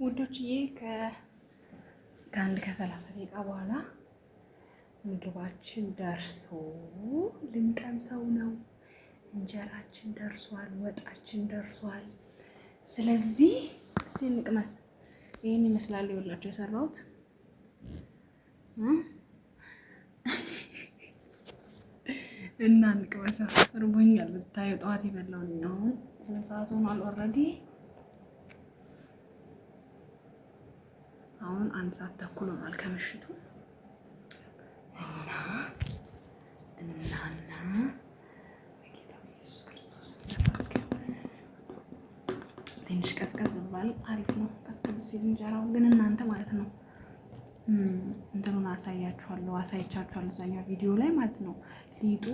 ውዶችዬ ከአንድ ከ30 ደቂቃ በኋላ ምግባችን ደርሶ ልንቀምሰው ነው። እንጀራችን ደርሷል፣ ወጣችን ደርሷል። ስለዚህ እስቲ እንቅመስ። ይህን ይመስላል ይኸውላችሁ የሰራሁት እና እንቅመሰው። እርቦኛል ብታዩ፣ ጠዋት የበላው ነኝ። አሁን ስንት ሰዓት ሆኗል? ኦልሬዲ አሁን 1 ሰዓት ተኩል ሆኗል ከምሽቱ እና በጌታ ኢየሱስ ክርስቶስ ትንሽ ቀዝቀዝ ባል አሪፍ ነው። ቀዝቀዝ ሲል እንጀራው ግን እናንተ ማለት ነው እንትኑን አሳይቻችኋለሁ እዛኛው ቪዲዮ ላይ ማለት ነው። ሊጡ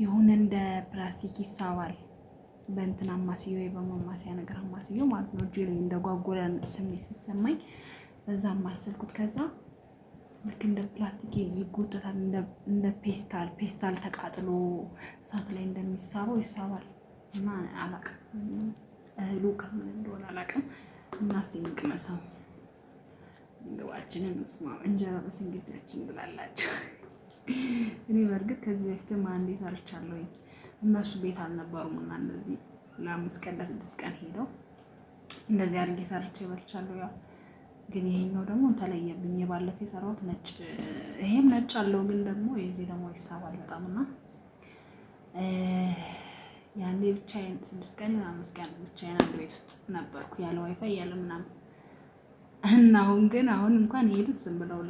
የሆነ እንደ ፕላስቲክ ይሳባል በእንትን አማስዮ ወይ በማማሲያ ነገር አማስዮ ማለት ነው። እጄ ላይ እንደ ጓጎለን ስሜት ሲሰማኝ በዛ ማሰልኩት። ከዛ ልክ እንደ ፕላስቲክ ይጎተታል፣ እንደ ፔስታል ተቃጥሎ እሳት ላይ እንደሚሳበው ይሳባል። እና አላውቅም እህሉ ከምን እንደሆነ አላውቅም። እና እስኪ እንቅመሰው ምግባችንን። ስማ እንጀራ በስንት ጊዜያችን ብላላችሁ። እኔ በእርግጥ ከዚህ በፊትም አንዴ ሰርቻለሁኝ። እነሱ ቤት አልነበሩም እና እንደዚህ ለ5 ቀን ለ6 ቀን ሄደው እንደዚህ አድርጌ ሰርቼ በልቻለሁ። ያው ግን ይሄኛው ደግሞ ተለየብኝ። የባለፈው የሰራሁት ነጭ፣ ይሄም ነጭ አለው ግን ደግሞ የዚህ ደግሞ ይሳባል በጣም። እና ያኔ ብቻዬን 6 ቀን 5 ቀን ብቻዬን አንድ ቤት ውስጥ ነበርኩ ያለ ዋይፋይ ያለ ምናምን። እና አሁን እንኳን የሄዱት ዝም ብለው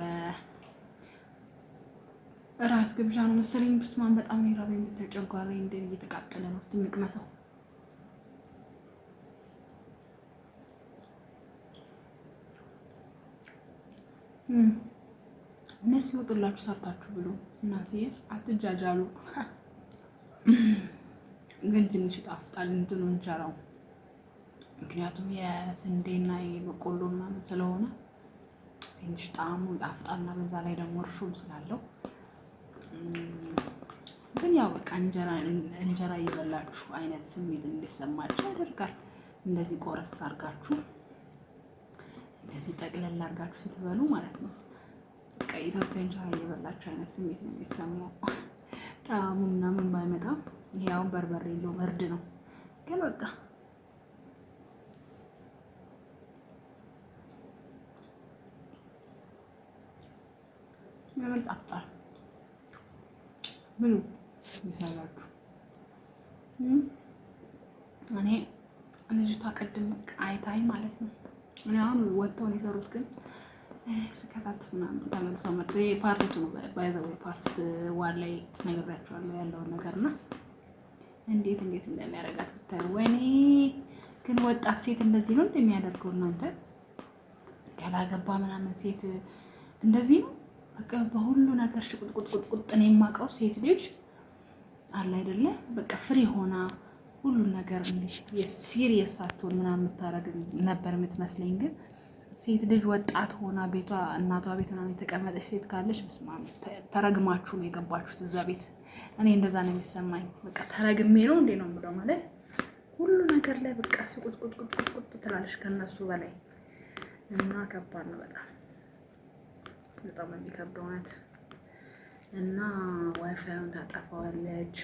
ለራስ ግብዣ ነው መሰለኝ። ብስማን በጣም የራበኝ ተጨጓራዬ እንደዚህ እየተቃጠለ ነው። እስቲ እንቅመሰው። እነሱ ይወጡላችሁ ሰርታችሁ ብሉ። እናትዬ አትጃጃሉ። ግን ትንሽ ይጣፍጣል እንትኑ እንጀራው፣ ምክንያቱም የስንዴና የበቆሎ ምናምን ስለሆነ ትንሽ ጣዕሙ ይጣፍጣልና በዛ ላይ ደግሞ እርሾም ስላለው ግን ያው በቃ እንጀራ እየበላችሁ አይነት ስሜት እንዲሰማችሁ ያደርጋል። እንደዚህ ቆረስ አድርጋችሁ እንደዚህ ጠቅለል አድርጋችሁ ስትበሉ ማለት ነው። በቃ ኢትዮጵያ እንጀራ እየበላችሁ አይነት ስሜት ነው የሚሰማው። ጣዕሙ ምናምን ባይመጣም ይሄ አሁን በርበሬ የለውም እርድ ነው። ግን በቃ ምን ጣፍጣል ብሉ ይሳላችሁ። እኔ ልጅቷ ቅድም አይታይ ማለት ነው። እኔ አሁን ወጥተው ነው የሰሩት፣ ግን ስከታተፍ ምናምን ተመልሰው መጥተው ይሄ ፓርቲቱ ባይዘው ፓርቲቱ ዋን ላይ ነግራችኋለሁ ያለውን ነገርና እንዴት እንደሚያደርጋት ብታዩ። ወይኔ ግን ወጣት ሴት እንደዚህ ነው እንደሚያደርገው እናንተ። ያላገባ ምናምን ሴት እንደዚህ ነው በቃ በሁሉ ነገር ሽቁጥቁጥቁጥ ነው የማውቀው። ሴት ልጅ አለ አይደለ በቃ ፍሪ ሆና ሁሉን ነገር የሲሪየስ ሳትሆን ምናምን የምታረግ ነበር የምትመስለኝ። ግን ሴት ልጅ ወጣት ሆና ቤቷ እናቷ ቤት ምናምን የተቀመጠች ሴት ካለች በስመ አብ ተረግማችሁ ነው የገባችሁት እዛ ቤት። እኔ እንደዛ ነው የሚሰማኝ። በቃ ተረግሜ ነው እንዴ ነው የምለው። ማለት ሁሉ ነገር ላይ በቃ ስቁጥቁጥቁጥቁጥ ትላለች ከነሱ በላይ። እና ከባድ ነው በጣም የሚከብደው እውነት። እና ዋይፋዩን ታጠፋዋለች።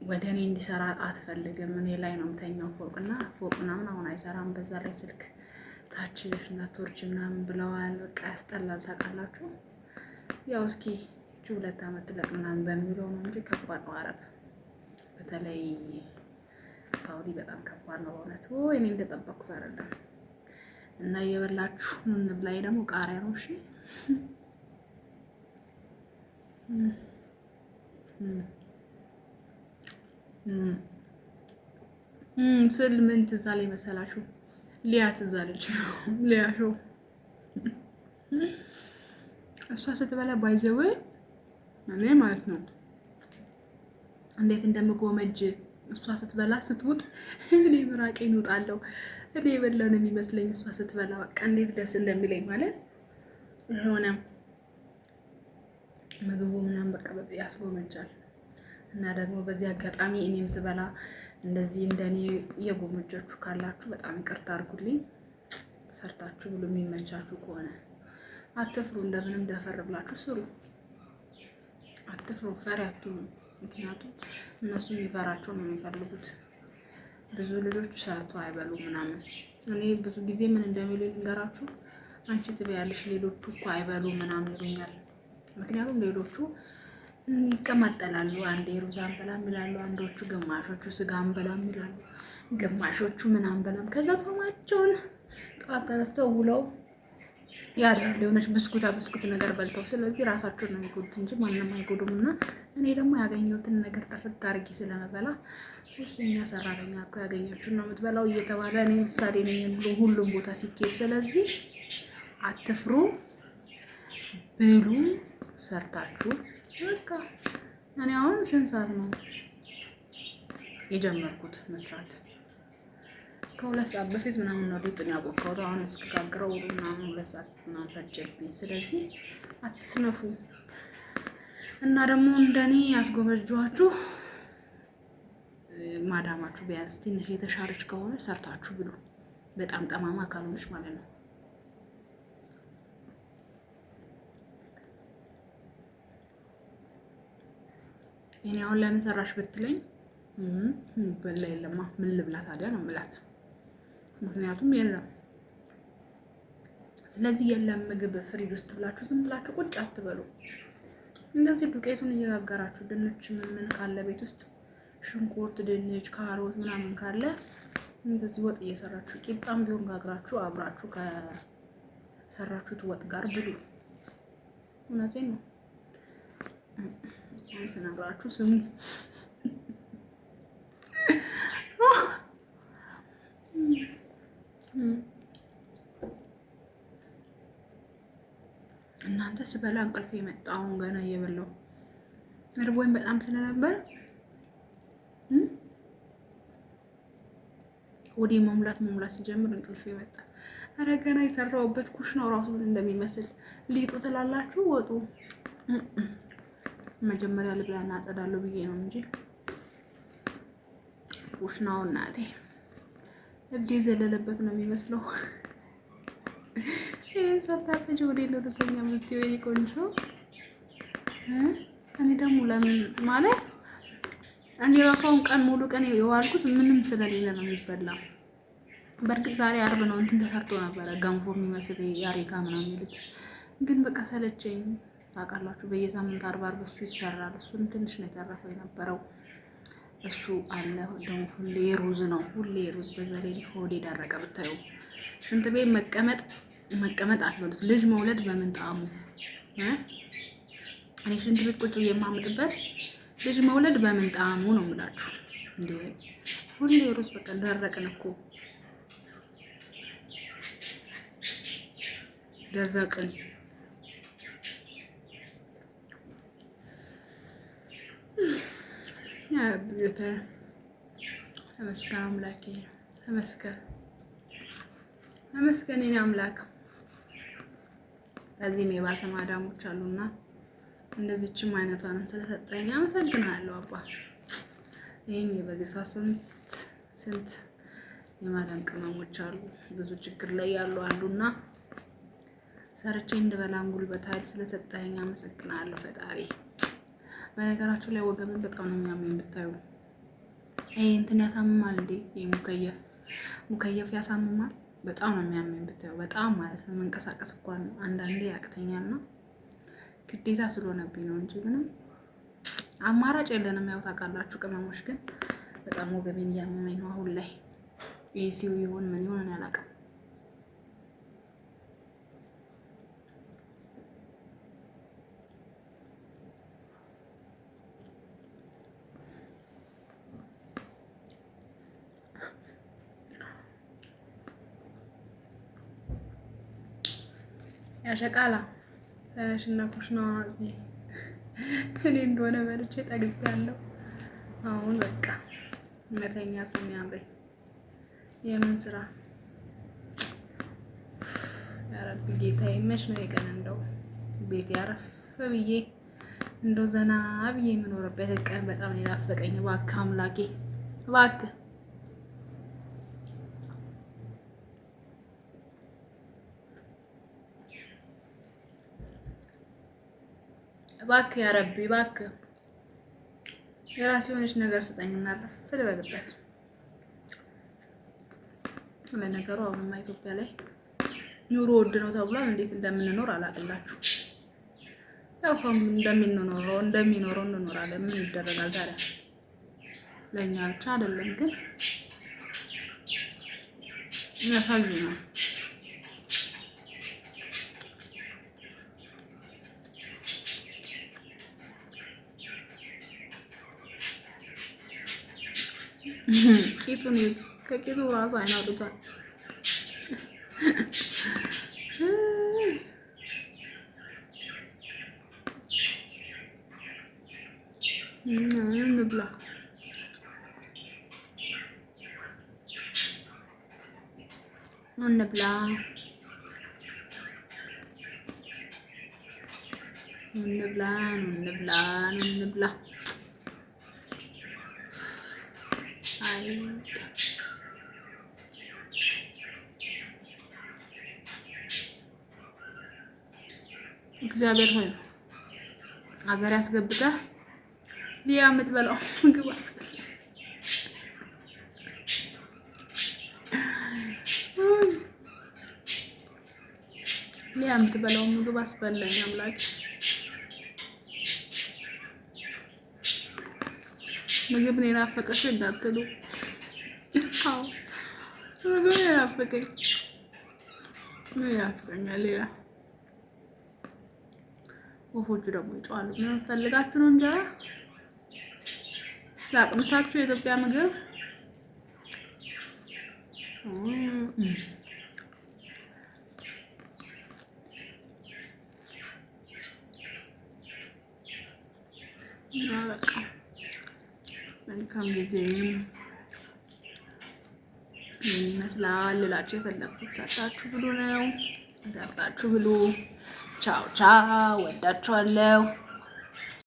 ወደ እኔ እንዲሰራ አትፈልግም። እኔ ላይ ነው የምተኛው ፎቅ ምናምን አሁን አይሰራም። በዛ ላይ ስልክ ታች እና ቶርች ምናምን ብለዋል። በቃ ያስጠላል ታውቃላችሁ። ያው እስኪ 2 ዓመት ትለቅ ምናምን በሚለው ነው እንጂ ከባድ ነው። አረብ በተለይ ሳውዲ በጣም ከባድ ነው በእውነት። እኔ እንደጠበቅኩት አይደለም። እና እየበላችሁ እንብላይ። ደግሞ ቃሪያ ነው እሺ። ስል ምን ትዝ አለኝ መሰላችሁ? ሊያ ትዝ አለች። ሊያ ሾው እሷ ስትበላ ባይዘው እኔ ማለት ነው እንዴት እንደምጎመጅ እሷ ስትበላ ስትውጥ እኔ ምራቄን እውጣለሁ። እኔ የበላው ነው የሚመስለኝ እሷ ስትበላ። በቃ እንዴት ደስ እንደሚለኝ ማለት የሆነ ምግቡ ምናምን በቃ ያስጎመጃል። እና ደግሞ በዚህ አጋጣሚ እኔም ስበላ እንደዚህ እንደኔ የጎመጃችሁ ካላችሁ በጣም ይቅርታ አድርጉልኝ። ሰርታችሁ ብሎ የሚመቻችሁ ከሆነ አትፍሩ። እንደምንም ደፈር ብላችሁ ስሩ። አትፍሩ፣ ፈሪ አትሁኑ። ምክንያቱም እነሱ የሚፈራቸው ነው የሚፈልጉት። ብዙ ልጆች ሰርተው አይበሉ ምናምን። እኔ ብዙ ጊዜ ምን እንደሚሉ ልንገራችሁ። አንቺ ትበያለሽ፣ ሌሎቹ እኮ አይበሉ ምናምን ይሉኛል። ምክንያቱም ሌሎቹ ይቀማጠላሉ። አንዴ ሩዝ አንበላም ይላሉ፣ አንዶቹ ግማሾቹ ስጋ አንበላም ይላሉ፣ ግማሾቹ ምን አንበላም። ከዛ ጾማቸውን ጠዋት ተነስተው ውለው ያድራሉ የሆነች ብስኩት ነገር በልተው። ስለዚህ ራሳቸውን ነው የሚጎዱት እንጂ ማንም አይጎዱም። እና እኔ ደግሞ ያገኘሁትን ነገር ጠፍቅ አድርጌ ስለመበላ እኛ ሰራተኛ እኮ ያገኘችውን ነው የምትበላው እየተባለ እኔ ምሳሌ ነኝ ሁሉም ቦታ ሲኬድ። ስለዚህ አትፍሩ፣ ብሉ፣ ሰርታችሁ በቃ። እኔ አሁን ስንት ሰዓት ነው የጀመርኩት መስራት? ከ2 ሰዓት በፊት ምናምን ነው ሊጡን ያቦካሁት። አሁን እስከጋግረው ምናምን 2 ሰዓት ምናምን ፈጀብኝ። ስለዚህ አትስነፉ እና ደግሞ እንደኔ ያስጎመጇችሁ ማዳማችሁ ቢያንስ ትንሽ የተሻለች ከሆነ ሰርታችሁ ብሉ። በጣም ጠማማ ካልሆነች ማለት ነው። እኔ አሁን ለምን ሰራሽ ብትለኝ በላ የለማ ምን ልብላ ታዲያ ነው የምላት። ምክንያቱም የለም። ስለዚህ የለም ምግብ ፍሪጅ ውስጥ ብላችሁ ዝም ብላችሁ ቁጭ አትበሉ። እንደዚህ ዱቄቱን እየጋገራችሁ ድንች ምን ካለ ቤት ውስጥ ሽንኩርት፣ ድንች፣ ካሮት ምናምን ካለ እንደዚህ ወጥ እየሰራችሁ ቂጣም ቢሆን ጋግራችሁ አብራችሁ ከሰራችሁት ወጥ ጋር ብሉ። እውነቴን ነው ስነግራችሁ ስሙ። እናንተ ስበላ እንቅልፍ የመጣ አሁን ገና እየበላሁ እርቦኝ በጣም ስለነበር ወደ መሙላት ሲጀምር እንቅልፍ የመጣ። ኧረ ገና የሰራሁበት ኩሽናው ራሱ እንደሚመስል ሊጡ ትላላችሁ። ወጡ መጀመሪያ ልብላና አጸዳለሁ ብዬ ነው እንጂ ኩሽናው እናቴ እብዴ ዘለለበት ነው የሚመስለው። ይሄን ሳታጸጂ ወደ ለሩተኛ ምትይ ወይ ቆንጆ። እኔ ደግሞ ለምን ማለት እኔ ራሷን ቀን ሙሉ ቀን የዋልኩት ምንም ስለሌለ ነው የሚበላ። በእርግጥ ዛሬ አርብ ነው እንትን ተሰርቶ ነበረ ገንፎ የሚመስል ያሬካ ምናምን ይሉት፣ ግን በቃ ሰለቸኝ። ታውቃላችሁ በየሳምንት አርብ እሱ ይሰራል። እሱን ትንሽ ነው የተረፈው የነበረው። እሱ አለ ደግሞ ሁሌ ሩዝ ነው፣ ሁሌ ሩዝ። በዛ ላይ ሆዴ ዳረቀ ብታዩ። ሽንት ቤት መቀመጥ አትበሉት። ልጅ መውለድ በምን ጣዕሙ። እኔ ሽንት ቤት ቁጭ ብዬ የማምጥበት ልጅ መውለድ በምን ጣዕሙ ነው የምላችሁ። እንዴ ሁሌ ሩዝ በቃ ደረቅን እኮ ደረቅን። ያብዩተ ተመስገን አምላኬ፣ ተመስገን የኔ አምላክ። ከዚህም የባሰ ማዳሞች አሉና እንደዚህችም አይነቷንም ስለሰጠኝ አመሰግናለሁ አባ። ይሄን በዚህ ስንት የማዳም ቅመሞች አሉ ብዙ ችግር ላይ ያሉ አሉና ሰርቼ እንድበላም ጉልበት ኃይል ስለሰጠኝ አመሰግናለሁ ፈጣሪ። በነገራችሁ ላይ ወገምን በጣም ነው የሚያመኝ ብታዩ። ይሄ እንትን ያሳምማል እንዴ! ይሄ ሙከየፍ ያሳምማል። በጣም ነው የሚያመኝ ብታዩ። በጣም ማለት ነው መንቀሳቀስ እንኳን አንዳንዴ ያቅተኛልና ግዴታ ስለሆነብኝ ነው እንጂ ምንም አማራጭ የለንም። ያው ታውቃላችሁ ቅመሞች፣ ግን በጣም ወገቤን እያመመኝ ነው አሁን ላይ። ኤሲው ይሆን ምን ይሆን አላውቅም። ያሸቃላ ሽናኩሽ ነው አዝኝ እኔ እንደሆነ በልቼ ጠግቤያለሁ። አሁን በቃ መተኛት ነው የሚያምረኝ። የምን ስራ ያረብ ጌታዬ፣ መች ነው የቀን እንደው ቤት ያረፍ ብዬ እንደው ዘና ብዬ የምኖርበት ቀን በጣም የናፈቀኝ። እባክህ አምላኬ እባክህ እባክህ ያ ረቢ እባክህ የራስ የሆነች ነገር ስጠኝና ረፍ ልበልበት። ለነገሩ አሁንማ ኢትዮጵያ ላይ ኑሮ ውድ ነው ተብሏል። እንዴት እንደምንኖር አላቅላችሁ። ያው ሰው እንደሚኖረው እንኖራለን። ምን ይደረጋል ታዲያ? ለእኛ ብቻ አይደለም ግን ያሳዝናል። ቂጡን ከቂጡ ራሱ አይን አውጥቷል። እንብላ እንብላ እንብላ እንብላ እንብላ። አይ እግዚአብሔር ሆይ አገር ያስገብተህ ሊያ የምትበላው ምግብ አስበላ። ሊያ የምትበላው ምግብ አስበላኝ አምላክ። ምግብ ነው የናፈቀሽ እንዳትሉ። አዎ ምግብ ነው የናፈቀኝ። ምን ያፍቀኛል ሌላ? ወፎቹ ደግሞ ይጫዋሉ። ምን ፈልጋችሁ ነው? እንጀራ ላቅምሳችሁ የኢትዮጵያ ምግብ በቃ መልካም ጊዜ ይመስላል ልላችሁ የፈለኩት። ሰርታችሁ ብሉ ነው። ሰርታችሁ ብሉ። ቻው ቻው። ወዳችኋለሁ።